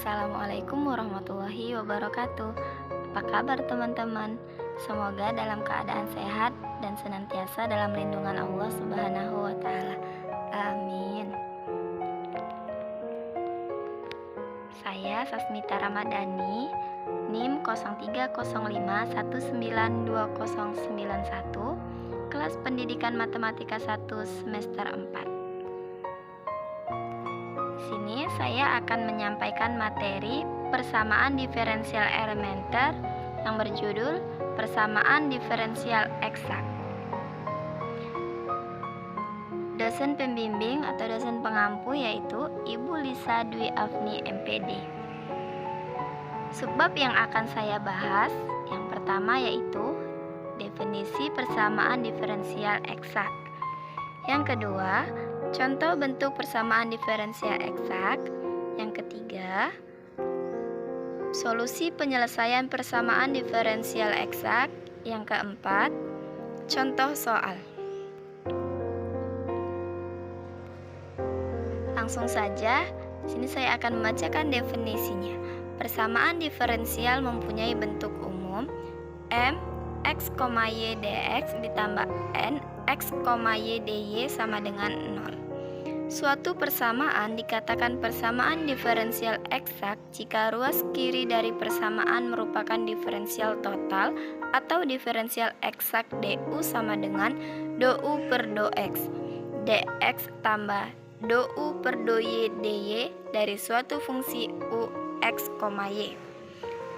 Assalamualaikum warahmatullahi wabarakatuh. Apa kabar teman-teman? Semoga dalam keadaan sehat dan senantiasa dalam lindungan Allah Subhanahu wa taala. Amin. Saya Sasmita Ramadhani, NIM 0305192091, kelas Pendidikan Matematika 1 semester 4. Sini saya akan menyampaikan materi persamaan diferensial elementer yang berjudul persamaan diferensial eksak. Dosen pembimbing atau dosen pengampu yaitu Ibu Lisa Dwi Afni MPD. Subbab yang akan saya bahas yang pertama yaitu definisi persamaan diferensial eksak. Yang kedua, contoh bentuk persamaan diferensial eksak. Yang ketiga, solusi penyelesaian persamaan diferensial eksak. Yang keempat, contoh soal. Langsung saja, sini saya akan membacakan definisinya. Persamaan diferensial mempunyai bentuk umum M x, y dx ditambah n x, y dy sama dengan 0. Suatu persamaan dikatakan persamaan diferensial eksak jika ruas kiri dari persamaan merupakan diferensial total atau diferensial eksak du sama dengan dou per do x, dx tambah dou per do y dy dari suatu fungsi u x, y.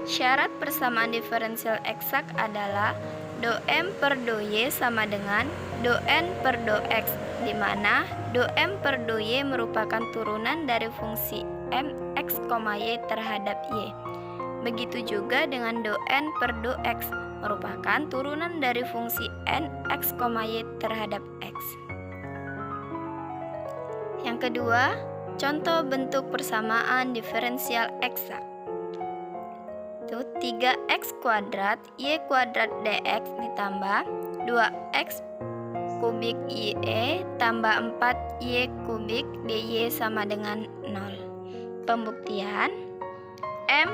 Syarat persamaan diferensial eksak adalah do m per do y sama dengan do n per do x, di mana do m per do y merupakan turunan dari fungsi m x, y terhadap y. Begitu juga dengan do n per do x merupakan turunan dari fungsi n x, y terhadap x. Yang kedua, contoh bentuk persamaan diferensial eksak. 3x kuadrat y kuadrat dx ditambah 2x kubik y tambah 4y kubik dy sama dengan 0. Pembuktian m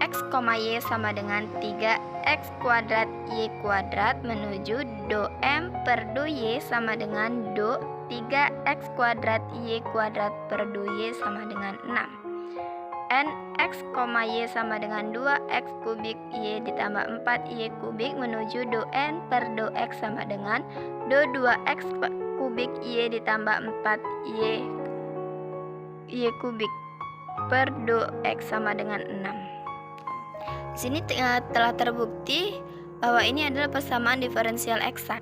x, y sama dengan 3x kuadrat y kuadrat menuju do m per do y sama dengan do 3x kuadrat y kuadrat per do y sama dengan 6. N x, y sama dengan 2x kubik y ditambah 4y kubik menuju do n per do x sama dengan do 2x kubik y ditambah 4y kubik per do x sama dengan 6. Di sini telah terbukti bahwa ini adalah persamaan diferensial eksak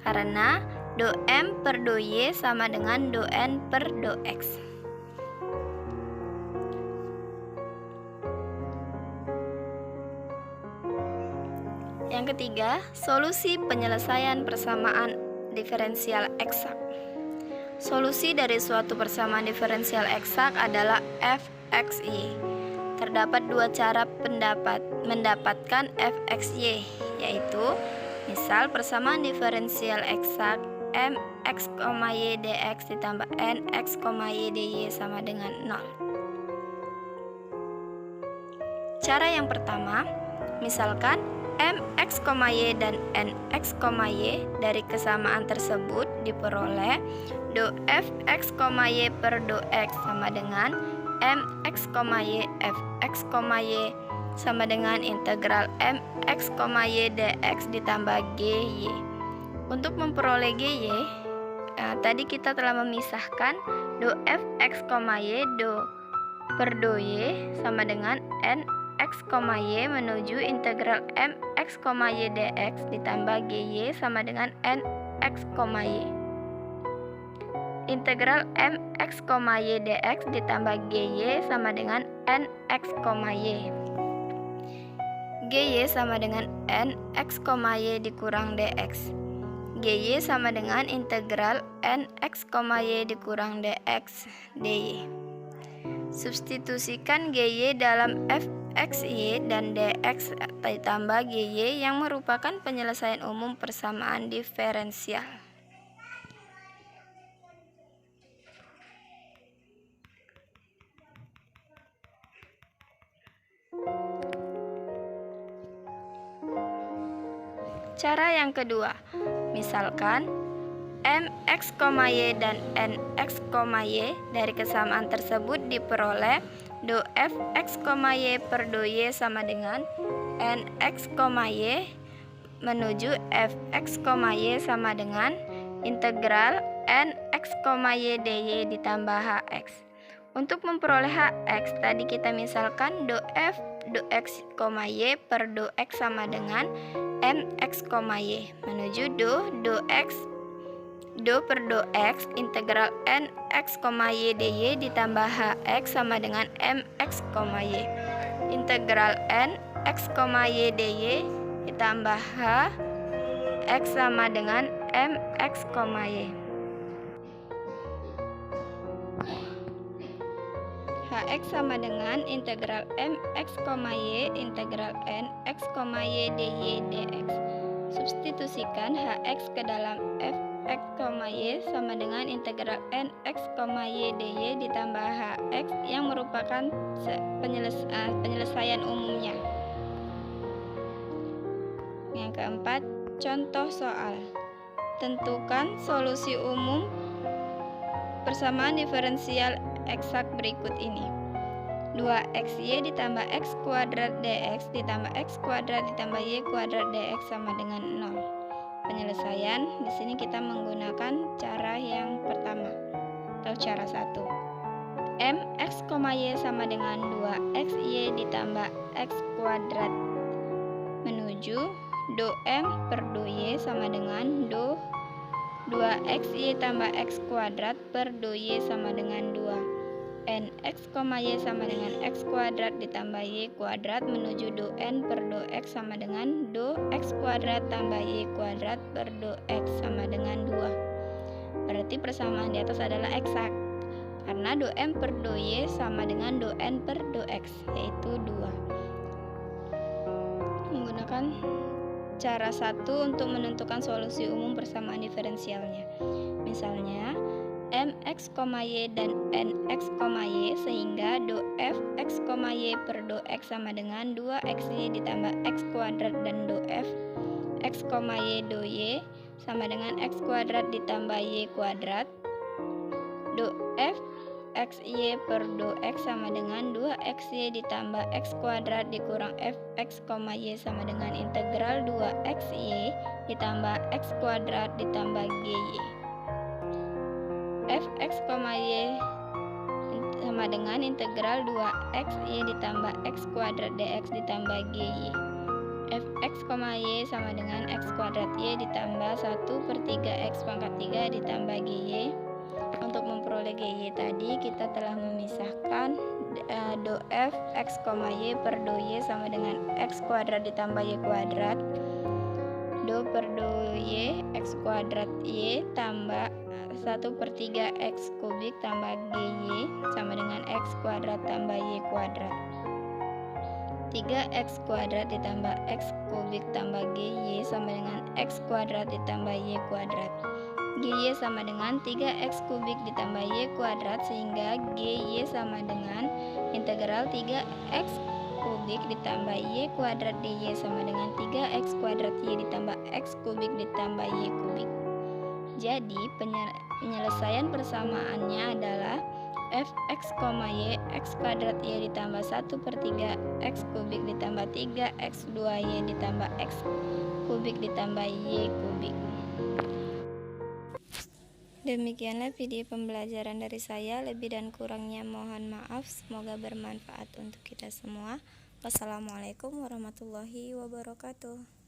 karena do m per do y sama dengan do n per do x. Yang ketiga, solusi penyelesaian persamaan diferensial eksak. Solusi dari suatu persamaan diferensial eksak adalah f(x, y). Terdapat dua cara mendapatkan f(x, y), yaitu misal persamaan diferensial eksak m x, y dx ditambah n x, y dy sama dengan 0. Cara yang pertama, misalkan m x, y dan n x, y dari kesamaan tersebut diperoleh do f x, y per do x sama dengan m x, y f x, y sama dengan integral m x, y dx ditambah gy. Untuk memperoleh gy, tadi kita telah memisahkan do f x, y do per do y sama dengan n x, y menuju integral m x, y dx ditambah gy sama dengan n x, y. Integral m x, y dx ditambah gy sama dengan n x, y. Gy sama dengan n x, y dikurang dx. Gy sama dengan integral n x, y dikurang dx dy. Substitusikan gy dalam f x, y dan dx ditambah gy yang merupakan penyelesaian umum persamaan diferensial. Cara yang kedua, misalkan mx, y dan nx, y dari kesamaan tersebut diperoleh do fx, y per do y sama dengan nx, y menuju fx, y sama dengan integral nx, y dy ditambah hx. Untuk memperoleh hx tadi kita misalkan do f do x, y per do x sama dengan mx, y menuju do x do per do x integral nx, y dy ditambah hx sama dengan mx, y integral nx, y dy ditambah hx sama dengan mx, y. Hx sama dengan integral mx, y integral nx, y dy dx. Substitusikan hx ke dalam fx, y sama dengan integral nx, y dy ditambah hx yang merupakan penyelesaian umumnya. Yang keempat, contoh soal. Tentukan solusi umum persamaan diferensial eksak berikut ini. 2xy ditambah x kuadrat dx ditambah x kuadrat ditambah y kuadrat dx sama dengan 0. Penyelesaian di sini kita menggunakan cara yang pertama atau cara 1. Mx, y sama dengan 2xy ditambah x kuadrat menuju do m per do y sama dengan do 2xy tambah x kuadrat per do y sama dengan 2. Nx, y sama dengan x kuadrat ditambah y kuadrat menuju do n per do x sama dengan do x kuadrat tambah y kuadrat per do x sama dengan 2. Berarti persamaan di atas adalah eksak karena do m per do y sama dengan do n per do x, yaitu 2. Menggunakan cara 1 untuk menentukan solusi umum persamaan diferensialnya. Misalnya mx, y dan nx, y sehingga do fx, y per do x sama dengan 2xy ditambah x kuadrat dan do f x, y do y sama dengan x kuadrat ditambah y kuadrat. Do f xy per do x sama dengan 2xy ditambah x kuadrat dikurang fx, y sama dengan integral 2xy ditambah x kuadrat ditambah gy. Fx, y sama dengan integral 2xy ditambah x kuadrat dx ditambah gy. Fx, y sama dengan x kuadrat y ditambah 1/3 x pangkat 3 ditambah gy. Untuk memperoleh gy tadi kita telah memisahkan do f x, y per do y sama dengan x kuadrat ditambah y kuadrat. Do per do y x kuadrat y tambah 1/3 x kubik tambah gy sama dengan x kuadrat tambah y kuadrat. 3x kuadrat ditambah x kubik tambah gy sama dengan x kuadrat ditambah y kuadrat. Gy sama dengan 3x kubik ditambah y kuadrat sehingga gy sama dengan integral 3x kubik ditambah y kuadrat dy sama dengan 3x kuadrat y ditambah x kubik ditambah y kubik. Jadi penyelesaian persamaannya adalah fx, y x kuadrat y ditambah 1/3 x kubik ditambah 3x 2y ditambah x kubik ditambah y kubik. Demikianlah video pembelajaran dari saya. Lebih dan kurangnya mohon maaf. Semoga bermanfaat untuk kita semua. Wassalamualaikum warahmatullahi wabarakatuh.